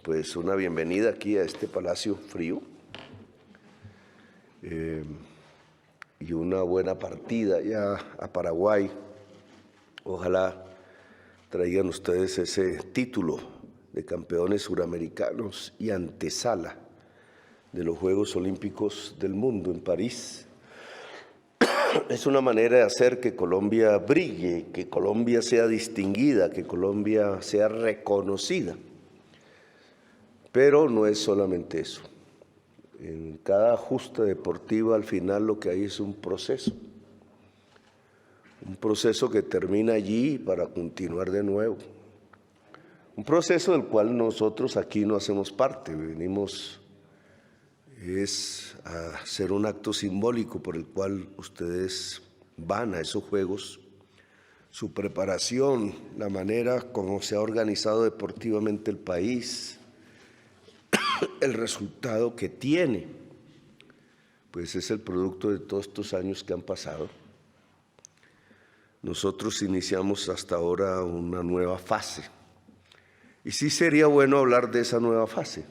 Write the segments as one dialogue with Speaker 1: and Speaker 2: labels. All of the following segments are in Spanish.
Speaker 1: pues una bienvenida aquí a este Palacio Frío y una buena partida ya a Paraguay. Ojalá traigan ustedes ese título de campeones suramericanos y antesala de los Juegos Olímpicos del Mundo en París. Es una manera de hacer que Colombia brille, que Colombia sea distinguida, que Colombia sea reconocida. Pero no es solamente eso. En cada justa deportiva al final lo que hay es un proceso que termina allí para continuar de nuevo. Un proceso del cual nosotros aquí no hacemos parte, venimos a hacer un acto simbólico por el cual ustedes van a esos juegos, su preparación, la manera como se ha organizado deportivamente el país, el resultado que tiene, pues es el producto de todos estos años que han pasado. Nosotros iniciamos hasta ahora una nueva fase. Y sí sería bueno hablar de esa nueva fase,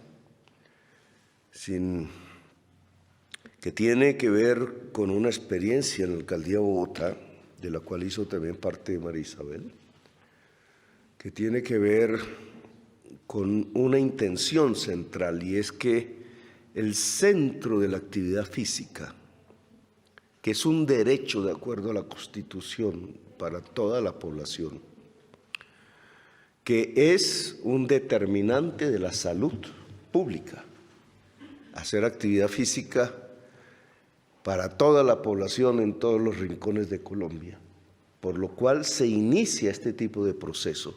Speaker 1: que tiene que ver con una experiencia en la Alcaldía de Bogotá, de la cual hizo también parte María Isabel, que tiene que ver con una intención central, y es que el centro de la actividad física, que es un derecho de acuerdo a la Constitución para toda la población, que es un determinante de la salud pública, hacer actividad física para toda la población en todos los rincones de Colombia, por lo cual se inicia este tipo de proceso,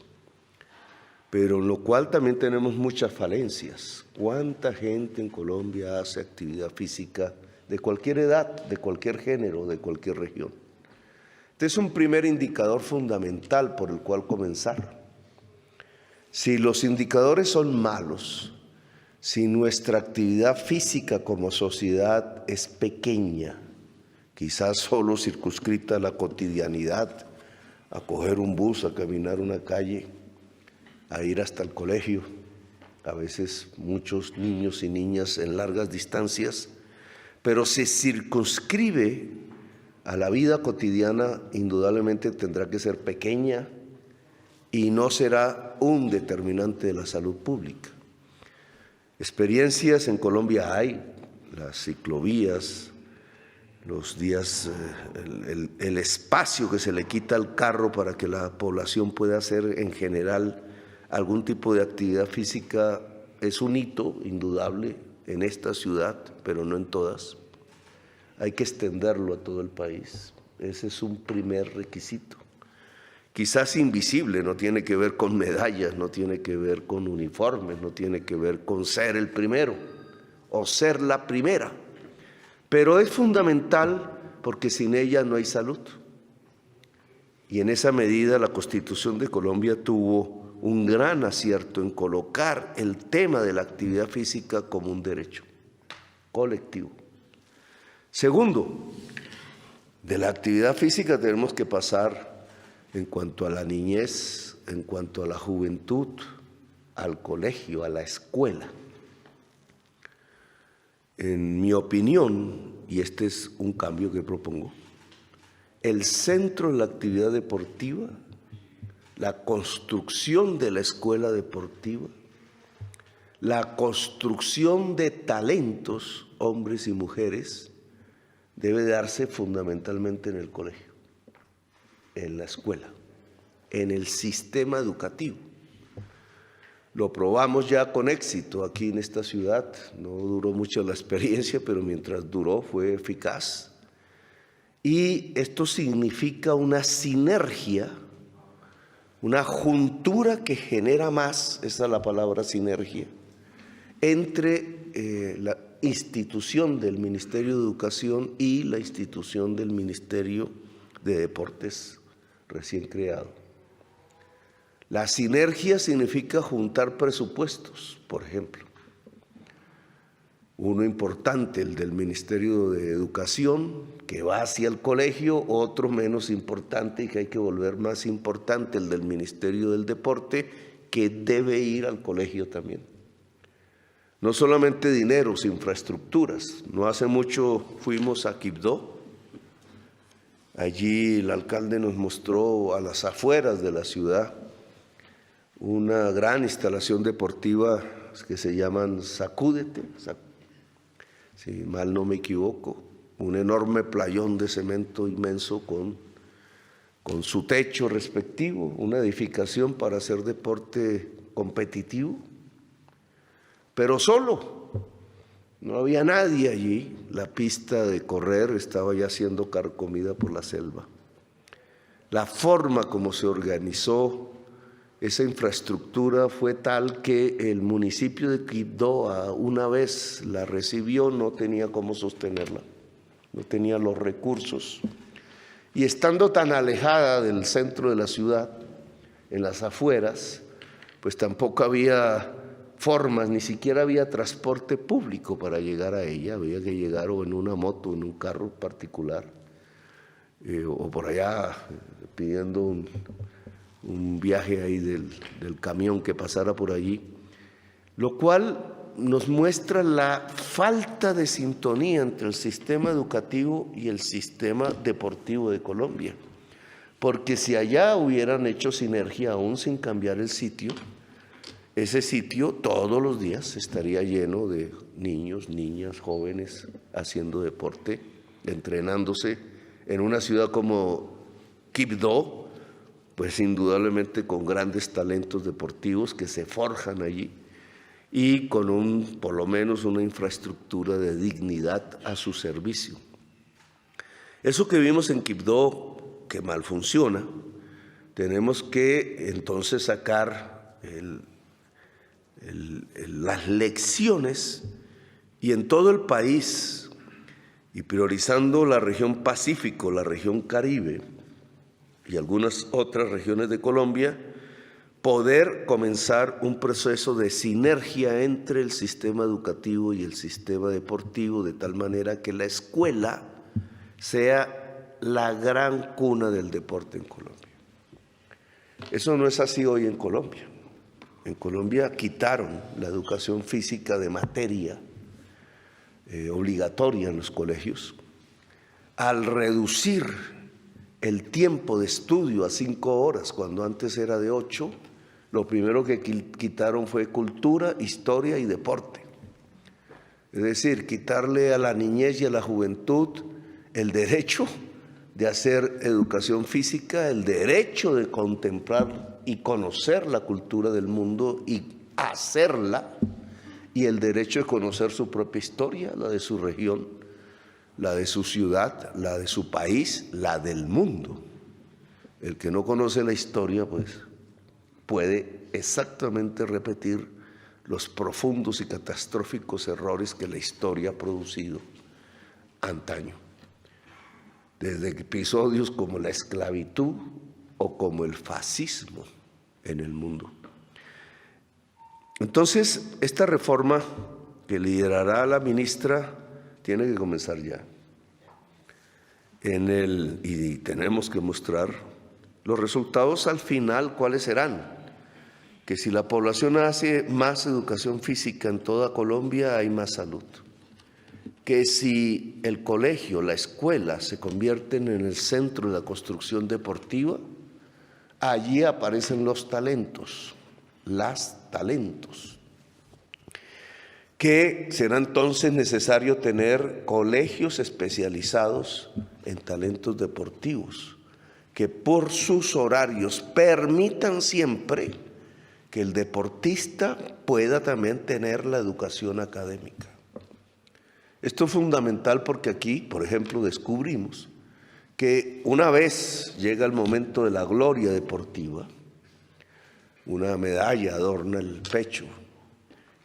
Speaker 1: pero en lo cual también tenemos muchas falencias. ¿Cuánta gente en Colombia hace actividad física de cualquier edad, de cualquier género, de cualquier región? Este es un primer indicador fundamental por el cual comenzar. Si los indicadores son malos, si nuestra actividad física como sociedad es pequeña, quizás solo circunscrita a la cotidianidad, a coger un bus, a caminar una calle, a ir hasta el colegio, a veces muchos niños y niñas en largas distancias, pero se circunscribe a la vida cotidiana, indudablemente tendrá que ser pequeña y no será un determinante de la salud pública. Experiencias en Colombia hay, las ciclovías, los días, el espacio que se le quita al carro para que la población pueda hacer en general algún tipo de actividad física es un hito indudable en esta ciudad, pero no en todas. Hay que extenderlo a todo el país. Ese es un primer requisito. Quizás invisible, no tiene que ver con medallas, no tiene que ver con uniformes, no tiene que ver con ser el primero o ser la primera, pero es fundamental porque sin ella no hay salud. Y en esa medida la Constitución de Colombia tuvo un gran acierto en colocar el tema de la actividad física como un derecho colectivo. Segundo, de la actividad física tenemos que pasar en cuanto a la niñez, en cuanto a la juventud, al colegio, a la escuela. En mi opinión, y este es un cambio que propongo, el centro de la actividad deportiva, la construcción de la escuela deportiva, la construcción de talentos, hombres y mujeres, debe darse fundamentalmente en el colegio, en la escuela, en el sistema educativo. Lo probamos ya con éxito aquí en esta ciudad, no duró mucho la experiencia, pero mientras duró fue eficaz. Y esto significa una sinergia, una juntura que genera más, esa es la palabra sinergia, entre la institución del Ministerio de Educación y la institución del Ministerio de Deportes recién creado. La sinergia significa juntar presupuestos, por ejemplo. Uno importante, el del Ministerio de Educación, que va hacia el colegio, otro menos importante y que hay que volver más importante, el del Ministerio del Deporte, que debe ir al colegio también. No solamente dineros, infraestructuras. No hace mucho fuimos a Quibdó. Allí el alcalde nos mostró a las afueras de la ciudad una gran instalación deportiva que se llaman Sacúdete, si mal no me equivoco, un enorme playón de cemento inmenso con su techo respectivo, una edificación para hacer deporte competitivo, pero solo. No había nadie allí, la pista de correr estaba ya siendo carcomida por la selva. La forma como se organizó esa infraestructura fue tal que el municipio de Quibdó, una vez la recibió, no tenía cómo sostenerla, no tenía los recursos. Y estando tan alejada del centro de la ciudad, en las afueras, pues tampoco había formas, ni siquiera había transporte público para llegar a ella. Había que llegar o en una moto, en un carro particular, o por allá pidiendo un viaje ahí del camión que pasara por allí, lo cual nos muestra la falta de sintonía entre el sistema educativo y el sistema deportivo de Colombia. Porque si allá hubieran hecho sinergia aún sin cambiar el sitio, ese sitio todos los días estaría lleno de niños, niñas, jóvenes haciendo deporte, entrenándose en una ciudad como Quibdó, pues indudablemente con grandes talentos deportivos que se forjan allí y con por lo menos una infraestructura de dignidad a su servicio. Eso que vimos en Quibdó, que mal funciona, tenemos que entonces sacar las lecciones y en todo el país, y priorizando la región Pacífico, la región Caribe y algunas otras regiones de Colombia, poder comenzar un proceso de sinergia entre el sistema educativo y el sistema deportivo, de tal manera que la escuela sea la gran cuna del deporte en Colombia. Eso no es así hoy en Colombia. En Colombia quitaron la educación física de materia obligatoria en los colegios. Al reducir el tiempo de estudio a 5 horas, cuando antes era de 8, lo primero que quitaron fue cultura, historia y deporte. Es decir, quitarle a la niñez y a la juventud el derecho de hacer educación física, el derecho de contemplar y conocer la cultura del mundo y hacerla, y el derecho de conocer su propia historia, la de su región, la de su ciudad, la de su país, la del mundo. El que no conoce la historia, pues, puede exactamente repetir los profundos y catastróficos errores que la historia ha producido antaño. Desde episodios como la esclavitud o como el fascismo en el mundo. Entonces, esta reforma que liderará la ministra tiene que comenzar ya. Y tenemos que mostrar los resultados al final, ¿cuáles serán? Que si la población hace más educación física en toda Colombia, hay más salud. Que si el colegio, la escuela se convierten en el centro de la construcción deportiva, allí aparecen los talentos, que será entonces necesario tener colegios especializados en talentos deportivos, que por sus horarios permitan siempre que el deportista pueda también tener la educación académica. Esto es fundamental porque aquí, por ejemplo, descubrimos que una vez llega el momento de la gloria deportiva, una medalla adorna el pecho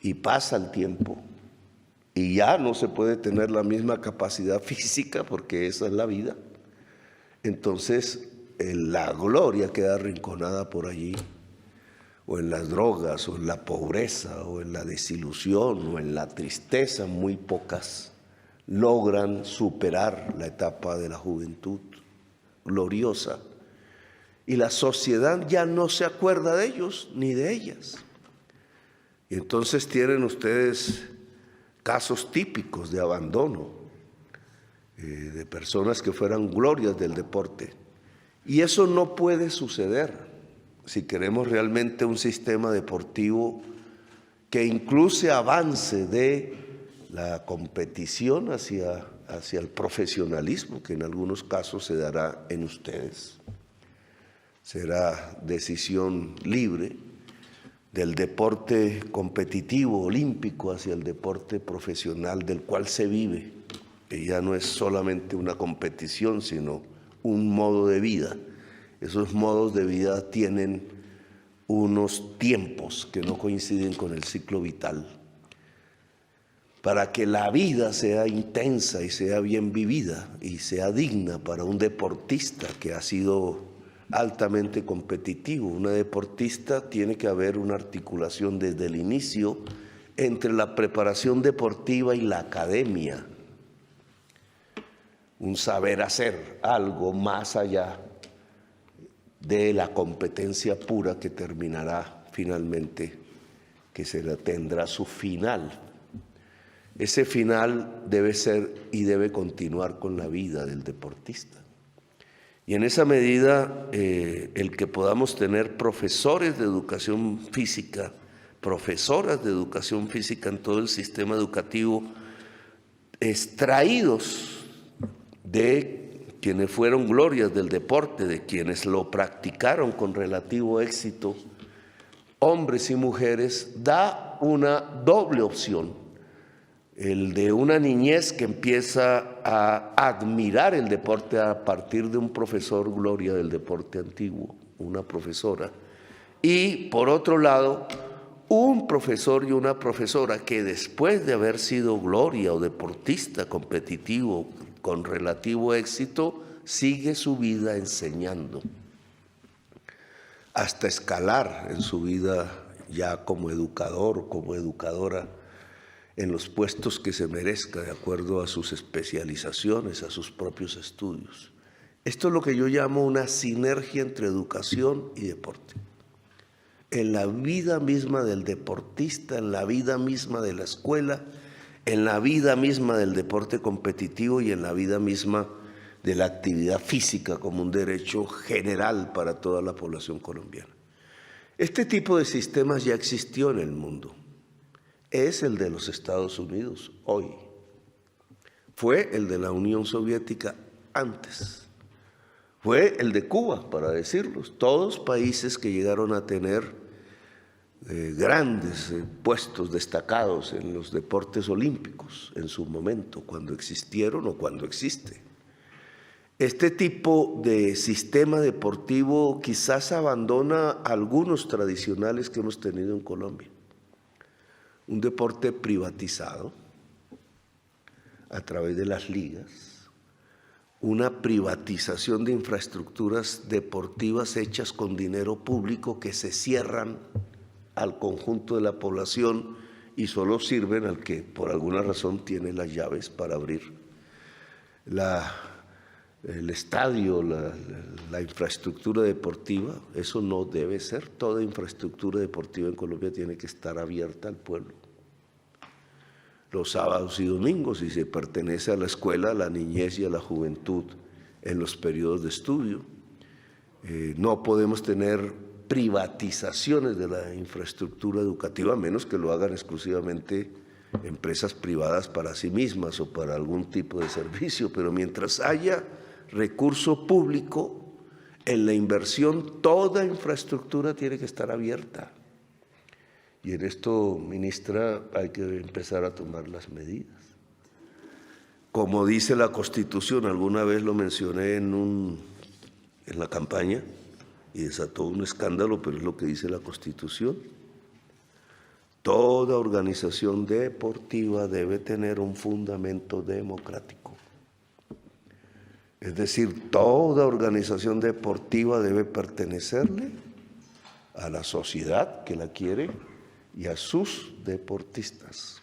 Speaker 1: y pasa el tiempo y ya no se puede tener la misma capacidad física porque esa es la vida. Entonces la gloria queda arrinconada por allí, o en las drogas, o en la pobreza, o en la desilusión, o en la tristeza. Muy pocas logran superar la etapa de la juventud gloriosa. Y la sociedad ya no se acuerda de ellos ni de ellas. Y entonces tienen ustedes casos típicos de abandono, de personas que fueran glorias del deporte. Y eso no puede suceder si queremos realmente un sistema deportivo que incluso avance de la competición hacia el profesionalismo, que en algunos casos se dará en ustedes. Será decisión libre del deporte competitivo olímpico hacia el deporte profesional del cual se vive, que ya no es solamente una competición, sino un modo de vida. Esos modos de vida tienen unos tiempos que no coinciden con el ciclo vital. Para que la vida sea intensa y sea bien vivida y sea digna para un deportista que ha sido altamente competitivo, una deportista, tiene que haber una articulación desde el inicio entre la preparación deportiva y la academia, un saber hacer, algo más allá de la competencia pura que terminará finalmente, que tendrá su final. Ese final debe ser y debe continuar con la vida del deportista. Y en esa medida, el que podamos tener profesores de educación física, profesoras de educación física en todo el sistema educativo, extraídos de quienes fueron glorias del deporte, de quienes lo practicaron con relativo éxito, hombres y mujeres, da una doble opción. El de una niñez que empieza a admirar el deporte a partir de un profesor gloria del deporte antiguo, una profesora. Y por otro lado, un profesor y una profesora que después de haber sido gloria o deportista competitivo con relativo éxito, sigue su vida enseñando, hasta escalar en su vida ya como educador o como educadora, en los puestos que se merezca de acuerdo a sus especializaciones, a sus propios estudios. Esto es lo que yo llamo una sinergia entre educación y deporte. En la vida misma del deportista, en la vida misma de la escuela, en la vida misma del deporte competitivo y en la vida misma de la actividad física como un derecho general para toda la población colombiana. Este tipo de sistemas ya existió en el mundo. Es el de los Estados Unidos hoy. Fue el de la Unión Soviética antes. Fue el de Cuba, para decirlos. Todos países que llegaron a tener grandes puestos destacados en los deportes olímpicos en su momento, cuando existieron o cuando existe. Este tipo de sistema deportivo quizás abandona algunos tradicionales que hemos tenido en Colombia. Un deporte privatizado a través de las ligas, una privatización de infraestructuras deportivas hechas con dinero público que se cierran al conjunto de la población y solo sirven al que por alguna razón tiene las llaves para abrir el estadio, la infraestructura deportiva. Eso no debe ser. Toda infraestructura deportiva en Colombia tiene que estar abierta al pueblo. Los sábados y domingos, si se pertenece a la escuela, a la niñez y a la juventud en los periodos de estudio. No podemos tener privatizaciones de la infraestructura educativa, a menos que lo hagan exclusivamente empresas privadas para sí mismas o para algún tipo de servicio, pero mientras haya recurso público en la inversión, toda infraestructura tiene que estar abierta. Y en esto, ministra, hay que empezar a tomar las medidas. Como dice la Constitución, alguna vez lo mencioné en la campaña y desató un escándalo, pero es lo que dice la Constitución. Toda organización deportiva debe tener un fundamento democrático. Es decir, toda organización deportiva debe pertenecerle a la sociedad que la quiere y a sus deportistas.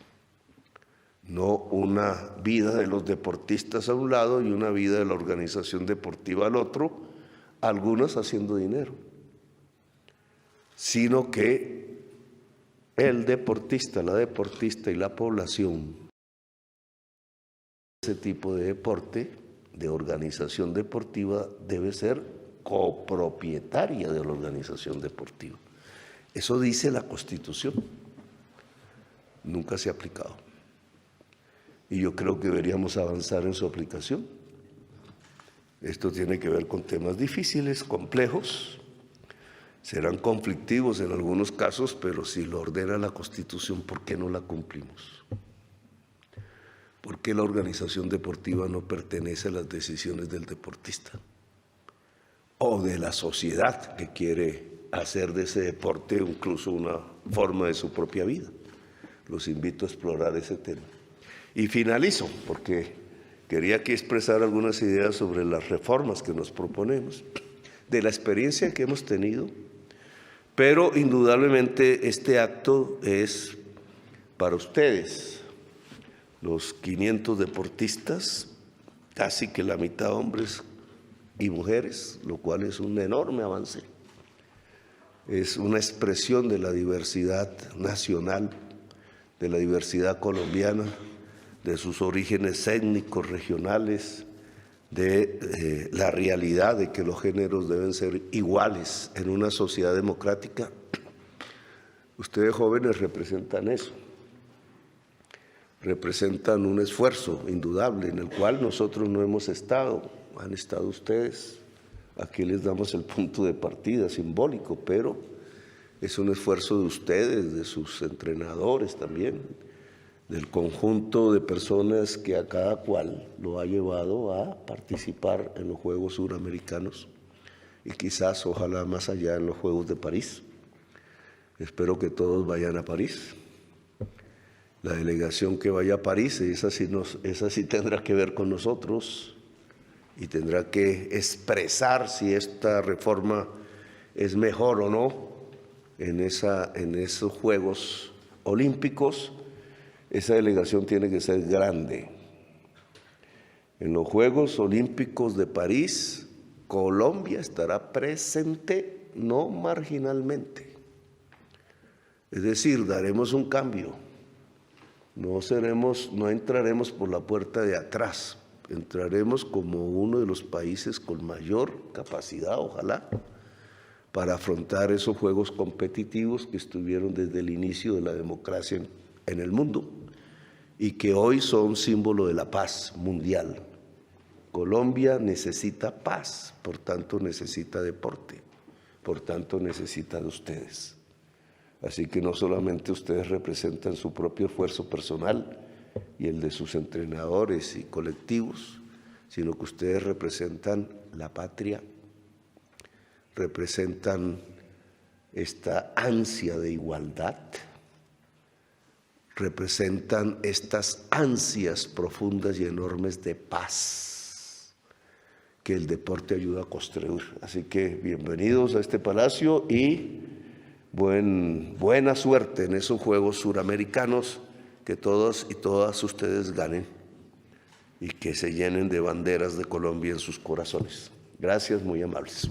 Speaker 1: No una vida de los deportistas a un lado y una vida de la organización deportiva al otro, algunas haciendo dinero, sino que el deportista, la deportista y la población, ese tipo de deporte, de organización deportiva, debe ser copropietaria de la organización deportiva. Eso dice la Constitución. Nunca se ha aplicado. Y yo creo que deberíamos avanzar en su aplicación. Esto tiene que ver con temas difíciles, complejos, serán conflictivos en algunos casos, pero si lo ordena la Constitución, ¿por qué no la cumplimos? ¿Por qué la organización deportiva no pertenece a las decisiones del deportista? O de la sociedad que quiere hacer de ese deporte incluso una forma de su propia vida. Los invito a explorar ese tema. Y finalizo, porque quería aquí expresar algunas ideas sobre las reformas que nos proponemos, de la experiencia que hemos tenido, pero indudablemente este acto es para ustedes, los 500 deportistas, casi que la mitad hombres y mujeres, lo cual es un enorme avance. Es una expresión de la diversidad nacional, de la diversidad colombiana, de sus orígenes étnicos, regionales, de la realidad de que los géneros deben ser iguales en una sociedad democrática. Ustedes jóvenes representan eso, representan un esfuerzo indudable en el cual nosotros no hemos estado, han estado ustedes. Aquí les damos el punto de partida simbólico, pero es un esfuerzo de ustedes, de sus entrenadores también, del conjunto de personas que a cada cual lo ha llevado a participar en los Juegos Suramericanos y quizás, ojalá, más allá en los Juegos de París. Espero que todos vayan a París. La delegación que vaya a París, esa sí tendrá que ver con nosotros y tendrá que expresar si esta reforma es mejor o no en esos Juegos Olímpicos. Esa delegación tiene que ser grande. En los Juegos Olímpicos de París, Colombia estará presente, no marginalmente. Es decir, daremos un cambio. No entraremos por la puerta de atrás, entraremos como uno de los países con mayor capacidad, ojalá, para afrontar esos juegos competitivos que estuvieron desde el inicio de la democracia en el mundo y que hoy son símbolo de la paz mundial. Colombia necesita paz, por tanto necesita deporte, por tanto necesita de ustedes. Así que no solamente ustedes representan su propio esfuerzo personal y el de sus entrenadores y colectivos, sino que ustedes representan la patria, representan esta ansia de igualdad, representan estas ansias profundas y enormes de paz que el deporte ayuda a construir. Así que bienvenidos a este palacio y buena suerte en esos Juegos Suramericanos, que todos y todas ustedes ganen y que se llenen de banderas de Colombia en sus corazones. Gracias, muy amables.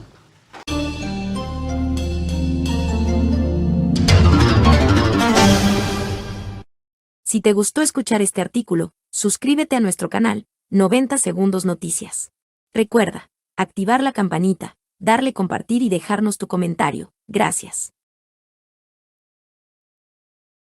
Speaker 2: Si te gustó escuchar este artículo, suscríbete a nuestro canal, 90 Segundos Noticias. Recuerda, activar la campanita, darle compartir y dejarnos tu comentario. Gracias.